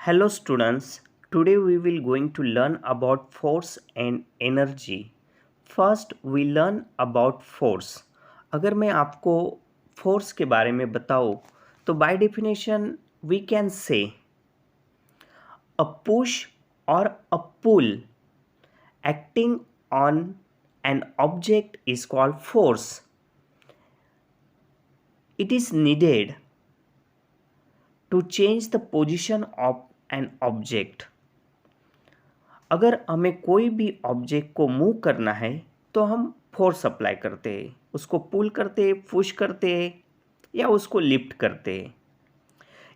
Hello students, today we will going to learn about force and energy. First we learn about force. अगर मैं आपको force के बारे में बताऊं तो by definition we can say a push or a pull acting on an object is called force. It is needed to change the position of an object. अगर हमें कोई भी ऑब्जेक्ट को मूव करना है तो हम फोर्स अप्लाई करते हैं, उसको पुल करते हैं, पुश करते हैं या उसको लिफ्ट करते हैं.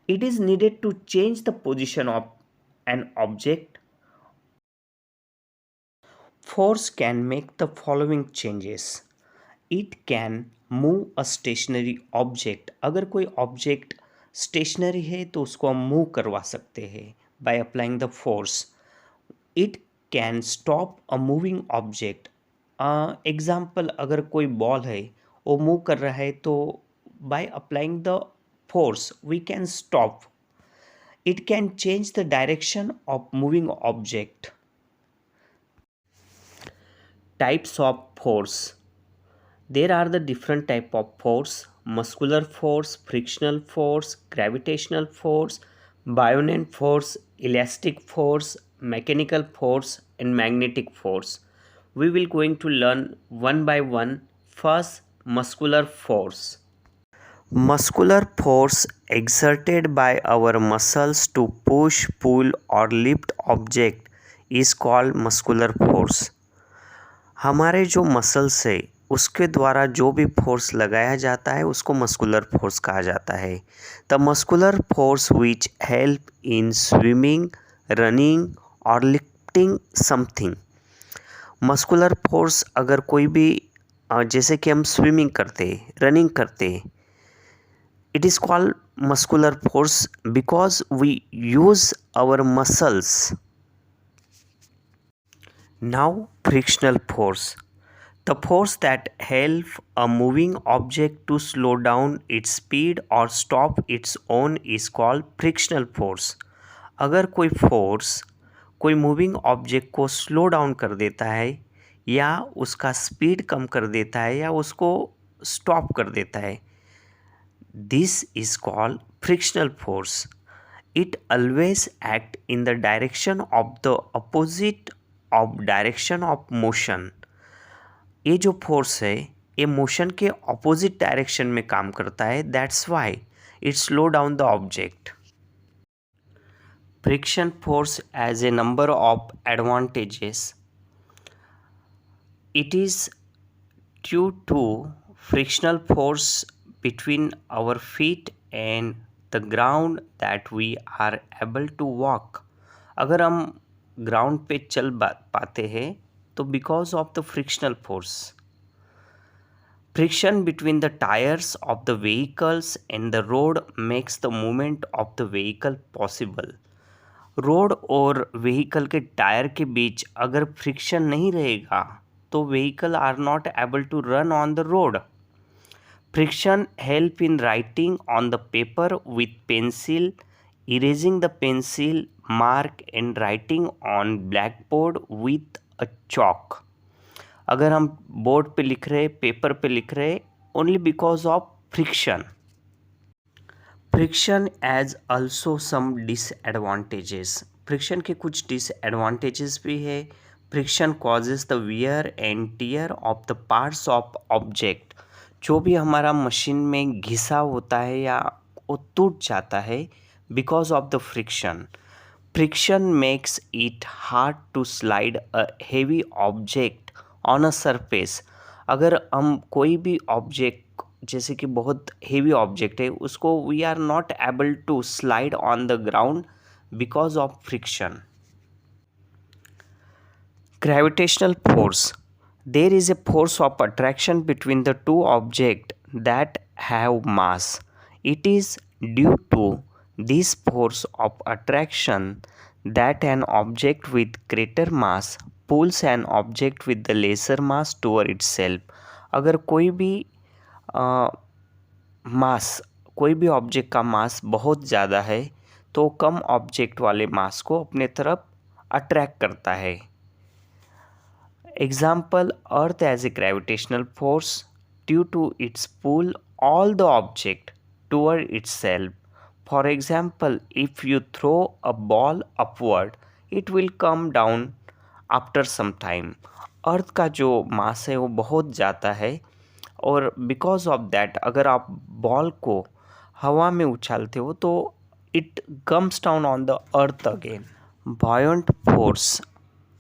It is needed to change the position of an object. Force can make the following changes. It can move a stationary object. अगर कोई ऑब्जेक्ट स्टेशनरी है तो उसको हम मूव करवा सकते हैं bye applying the force. It can stop a moving object. Example, अगर कोई बॉल है वो मूव कर रहा है तो by applying the force we can stop. It can change the direction of moving object. Types of force. There are the different type of force: muscular force, frictional force, gravitational force, buoyant force, elastic force, mechanical force and magnetic force. We will going to learn one by one. First, muscular force. Muscular force exerted by our muscles to push, pull or lift object is called muscular force. हमारे जो muscles है उसके द्वारा जो भी force लगाया जाता है उसको मस्कुलर फोर्स कहा जाता है. The muscular force which help in swimming, running और लिफ्टिंग समथिंग. मस्कुलर फोर्स अगर कोई भी जैसे कि हम स्विमिंग करते, रनिंग करते, it is called muscular force because we use our muscles. Now, frictional force. The force that helps a moving object to slow down its speed or stop its own is called frictional force. अगर कोई force कोई moving object को slow down कर देता है या उसका speed कम कर देता है या उसको स्टॉप कर देता है, this is called frictional force. It always act in the direction of the opposite of direction of motion. ये जो फोर्स है ये मोशन के ऑपोजिट डायरेक्शन में काम करता है. That's why it slow down the object. Friction force as a number of advantages. It is due to frictional force between our feet and the ground that we are able to walk. अगर हम ground पे चल पाते हैं तो because of the frictional force. Friction between the tyres of the vehicles and the road makes the movement of the vehicle possible. Road और vehicle के tyre के बीच अगर फ्रिक्शन नहीं रहेगा तो vehicle are not able to run on the road. Friction help in writing on the paper with pencil, erasing the pencil mark and writing on blackboard with a chalk. अगर हम board पे लिख रहे, paper पे लिख रहे, only because of friction. Friction as also some disadvantages. Friction के कुछ डिसएडवांटेजेस भी है. Friction causes the wear and tear of the parts of object. जो भी हमारा मशीन में घिसा होता है या वो टूट जाता है because of the friction. Friction makes it hard to slide a heavy object on a surface. अगर हम कोई भी ऑब्जेक्ट जैसे कि बहुत हेवी ऑब्जेक्ट है उसको we are not able to slide on the ground because of friction. Gravitational force. There is a force of attraction between the two objects that have mass. It is due to this force of attraction that an object with greater mass pulls an object with the lesser mass toward itself. अगर कोई भी मास, कोई भी object का मास बहुत ज़्यादा है तो कम ऑब्जेक्ट वाले मास को अपने तरफ अट्रैक्ट करता है। Example, earth as a gravitational force due to its pull all the object toward itself. For example, if you throw a ball upward, it will come down after some time. अर्थ का जो मास है वो बहुत जाता है और बिकॉज ऑफ दैट अगर आप बॉल को हवा में उछालते हो तो it comes down on the earth again. Buoyant force.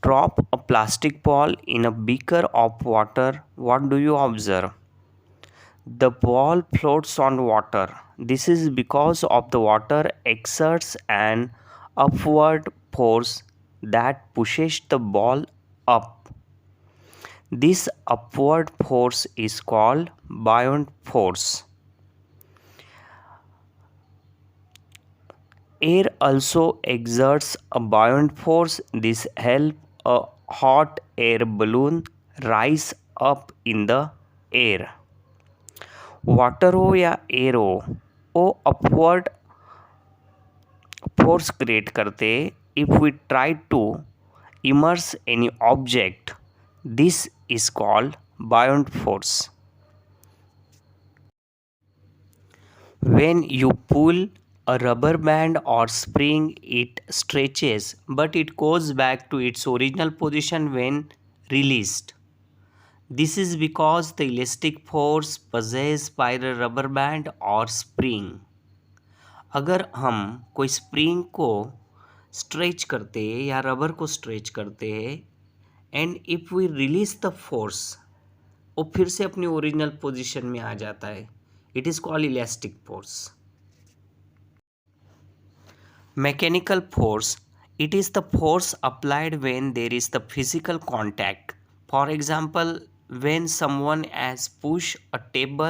Drop a plastic ball in a beaker of water. What do you observe? The ball floats on water. This is because of the water exerts an upward force that pushes the ball up. This upward force is called buoyant force. Air also exerts a buoyant force. This helps a hot air balloon rise up in the air. Water हो या air हो, वो upward force create करते if we try to immerse any object. This is called buoyant force. When you pull a rubber band or spring, it stretches, but it goes back to its original position when released. This is because the elastic force possessed by the rubber band or spring. अगर हम कोई spring को stretch करते हैं या rubber को stretch करते हैं and if we release the force, वो फिर से अपनी ओरिजिनल पोजीशन में आ जाता है. It is called elastic force. Mechanical force. It is the force applied when there is the physical contact. For example, when someone has pushed a table